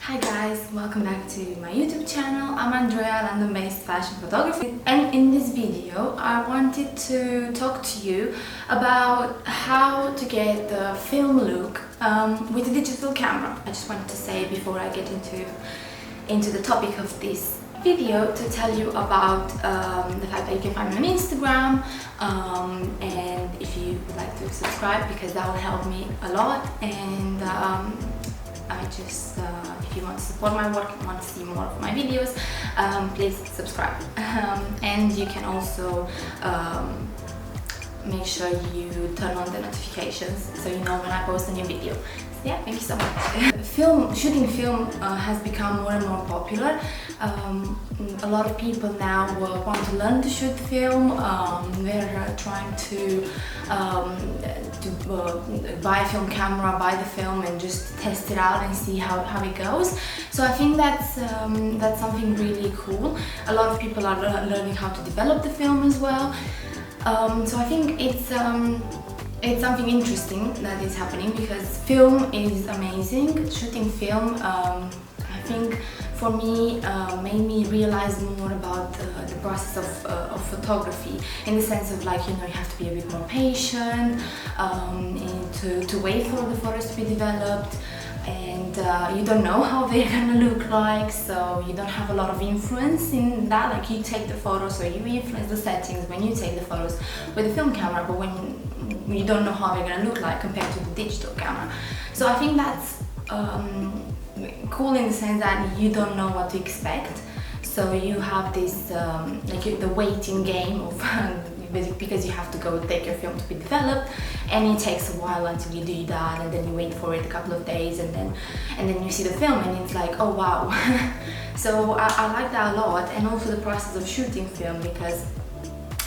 Hi guys, welcome back to my YouTube channel. I'm Andrea, London-based fashion photographer, and in this video I wanted to talk to you about how to get the film look with a digital camera. I just wanted to say before I get into the topic of this video to tell you about the fact that you can find me on Instagram, and if you would like to subscribe, because that will help me a lot. And if you want to support my work and want to see more of my videos, please subscribe. And you can also make sure you turn on the notifications so you know when I post a new video. So yeah, thank you so much. Shooting film has become more and more popular. A lot of people now want to learn to shoot film. They're trying to buy a film camera, buy the film and just test it out and see how it goes. So I think that's something really cool. A lot of people are learning how to develop the film as well. So I think it's something interesting that is happening, because film is amazing. Shooting film, I think for me, made me realize more about the process of photography, in the sense of, like, you know, you have to be a bit more patient, to wait for the photos to be developed, and you don't know how they're gonna look like, so you don't have a lot of influence in that. Like, you take the photos, so you influence the settings when you take the photos with the film camera, but when you don't know how they're gonna look like compared to the digital camera. So I think that's cool in the sense that you don't know what to expect, so you have this like the waiting game of because you have to go take your film to be developed, and it takes a while until you do that, and then you wait for it a couple of days, and then you see the film and it's like, oh wow. So I like that a lot. And also the process of shooting film, because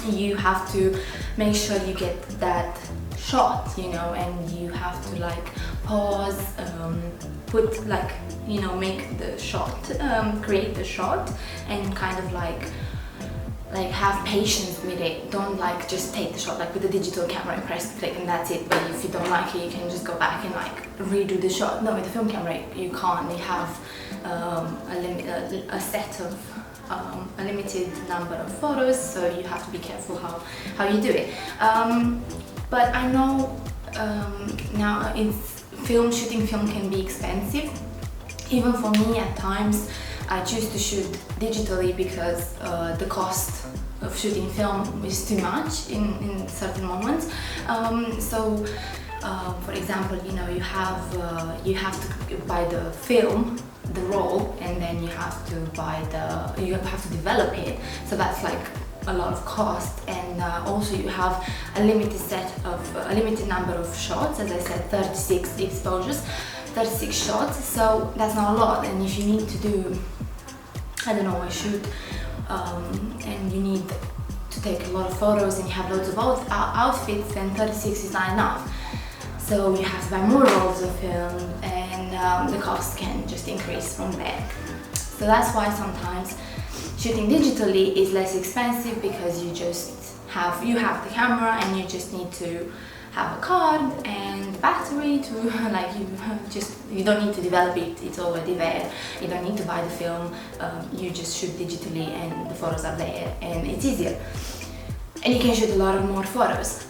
you have to make sure you get that shot, you know, and you have to like pause, put, like, you know, make the shot, create the shot, and kind of like have patience with it. Don't like just take the shot like with the digital camera and press click and that's it. But if you don't like it, you can just go back and like redo the shot. No, with the film camera you can't. They have a set of a limited number of photos, so you have to be careful how you do it. But I know now shooting film can be expensive. Even for me, at times I choose to shoot digitally because the cost of shooting film is too much in certain moments. For example, you know, you have to buy the film, the roll, and then you have to develop it. So that's like a lot of cost, and also you have a limited number of shots. As I said, 36 exposures, 36 shots, so that's not a lot. And if you need to do, I don't know, a shoot, and you need to take a lot of photos and you have loads of outfits, then 36 is not enough. So you have to buy more rolls of film, and the cost can just increase from there. So that's why sometimes shooting digitally is less expensive, because you have the camera and you just need to have a card and battery to you don't need to develop it, it's already there. You don't need to buy the film, you just shoot digitally and the photos are there, and it's easier, and you can shoot a lot of more photos.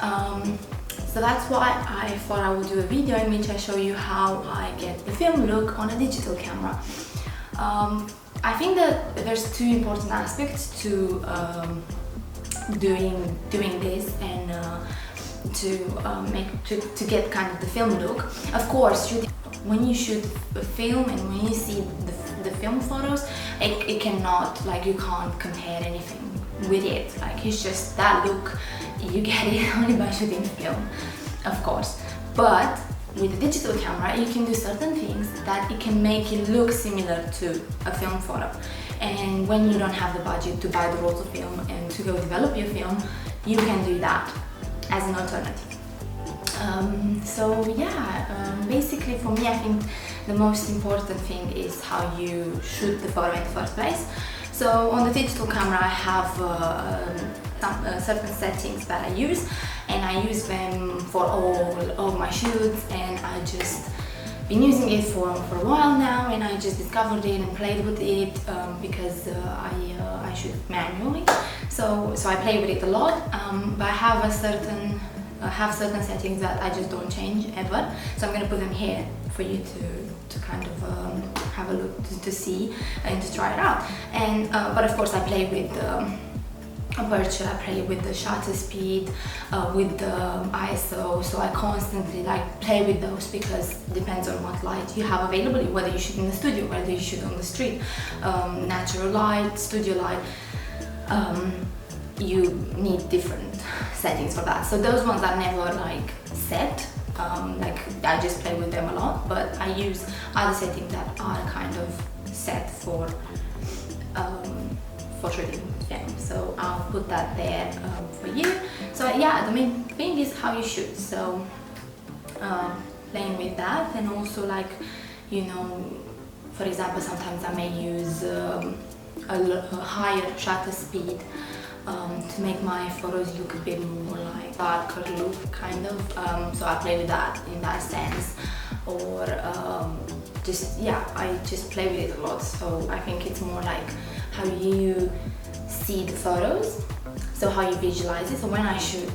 So that's why I thought I would do a video in which I show you how I get the film look on a digital camera. I think that there's two important aspects to doing this, and to get kind of the film look. Of course, when you shoot a film and when you see the film photos, it cannot, like, you can't compare anything with it. Like, it's just that look, you get it only by shooting film, of course. But with the digital camera, you can do certain things that it can make it look similar to a film photo. And when you don't have the budget to buy the rolls of film and to go develop your film, you can do that as an alternative. So yeah, basically for me, I think the most important thing is how you shoot the photo in the first place. So on the digital camera, I have certain settings that I use, and I use them for all of my shoots, and I just been using it for a while now, and I just discovered it and played with it because I shoot manually. So I play with it a lot, but I have certain settings that I just don't change ever. So I'm gonna put them here for you to kind of have a look to see and to try it out. And but of course I play with aperture, I play with the shutter speed, with the ISO, so I constantly like play with those because it depends on what light you have available, whether you shoot in the studio, whether you shoot on the street, natural light, studio light, you need different settings for that. So those ones are never like set, like I just play with them a lot, but I use other settings that are kind of set for shooting film. So I'll put that there for you. So yeah, the main thing is how you shoot. So playing with that, and also like, you know, for example, sometimes I may use a higher shutter speed to make my photos look a bit more like darker look kind of. So I play with that in that sense, or just, yeah, I just play with it a lot. So I think it's more like how you see the photos, so how you visualize it. So when I shoot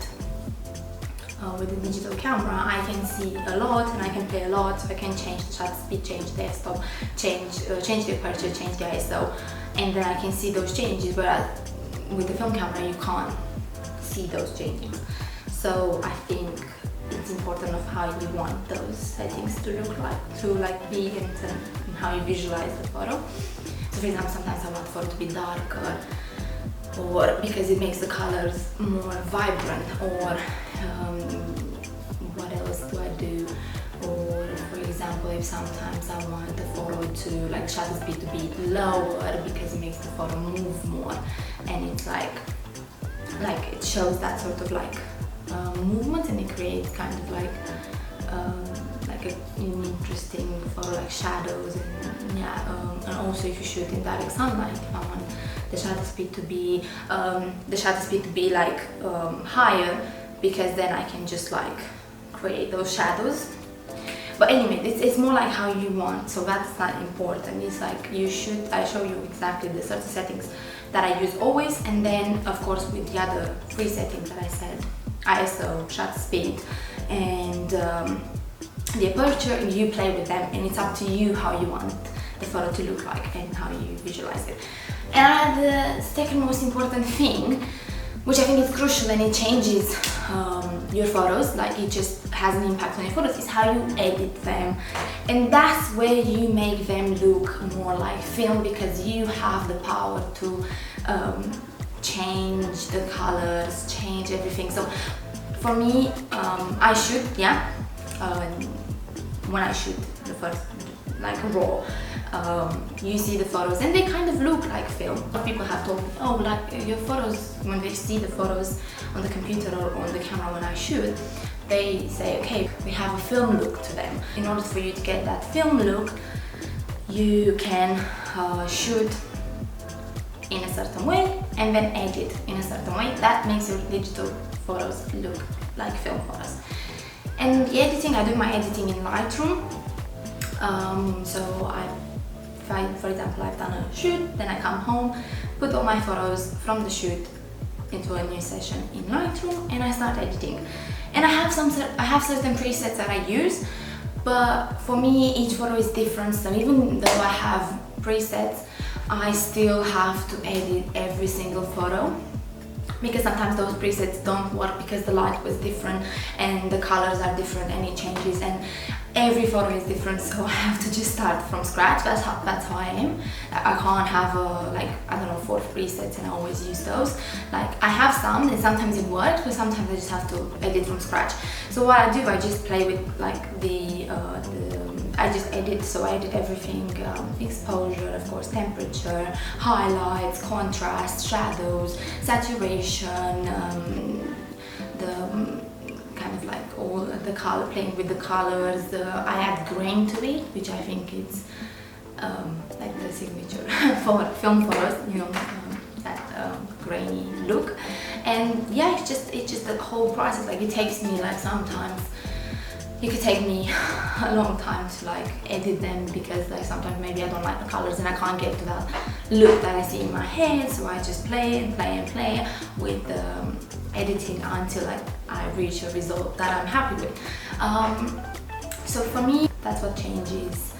with a digital camera, I can see a lot and I can play a lot. So I can change the shutter speed, change the f-stop, change the aperture, change the ISO, and then I can see those changes, whereas with the film camera you can't see those changes. So I think it's important of how you want those settings to look like, to like be, and how you visualize the photo. So for example, sometimes I want the photo to be darker, or because it makes the colors more vibrant, or what else do I do? Or for example, if sometimes I want the photo to, like, shutter speed to be lower because it makes the photo move more, and it's like it shows that sort of like movement, and it creates kind of like an interesting photo, like shadows, and yeah, and also if you shoot in direct sunlight, if I want the shutter speed to be like higher, because then I can just like create those shadows. But anyway, it's more like how you want, so that's not important. It's like you should, I show you exactly the certain settings that I use always, and then of course with the other three settings that I said, ISO, shutter speed, and the aperture, you play with them, and it's up to you how you want the photo to look like and how you visualize it. And the second most important thing, which I think is crucial and it changes your photos, like it just has an impact on your photos, is how you edit them. And that's where you make them look more like film, because you have the power to change the colors, change everything. So for me, I shoot, yeah, when I shoot the first, like raw, you see the photos and they kind of look like film. People have told me, oh, like your photos, when they see the photos on the computer or on the camera when I shoot, they say, okay, we have a film look to them. In order for you to get that film look, you can shoot in a certain way and then edit in a certain way. That makes your digital photos look like film photos. And the editing, I do my editing in Lightroom. So for example, I've done a shoot, then I come home, put all my photos from the shoot into a new session in Lightroom, and I start editing. And I have certain presets that I use, but for me each photo is different. So even though I have presets, I still have to edit every single photo, because sometimes those presets don't work because the light was different and the colors are different and it changes, and every photo is different, so I have to just start from scratch. That's how I am. I can't have like, I don't know, 4 presets and I always use those. Like I have some and sometimes it works, but sometimes I just have to edit from scratch. So what I do, I just play with like I just edit, so I edit everything, exposure, of course, temperature, highlights, contrast, shadows, saturation, the kind of like all the color, playing with the colors. I add grain to it, which I think is like the signature for film photos, you know, that grainy look. And yeah, it's just the whole process. Like it takes me like sometimes it could take me a long time to like edit them, because like sometimes maybe I don't like the colors and I can't get to that look that I see in my head, so I just play and play and play with the editing until like I reach a result that I'm happy with. So for me, that's what changes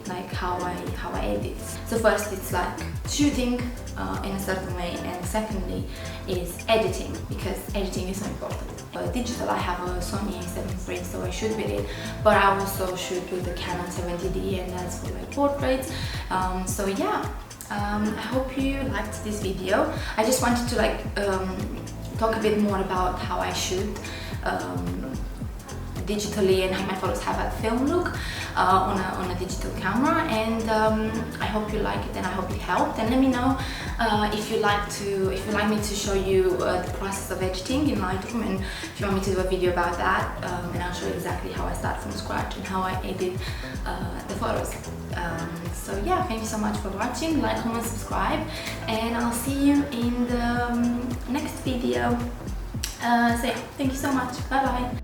like how I edit. So first it's like shooting in a certain way, and secondly is editing, because editing is so important. Digital, I have a Sony A7iii, so I shoot with it, but I also shoot with the Canon 70D, and that's for like portraits. So yeah, I hope you liked this video. I just wanted to like talk a bit more about how I shoot digitally and how my photos have a film look on a digital camera, and I hope you like it and I hope it helped. And let me know if you like me to show you the process of editing in Lightroom, and if you want me to do a video about that, and I'll show you exactly how I start from scratch and how I edit the photos. So yeah, thank you so much for watching. Like, comment, subscribe, and I'll see you in the next video. So yeah, thank you so much. Bye bye.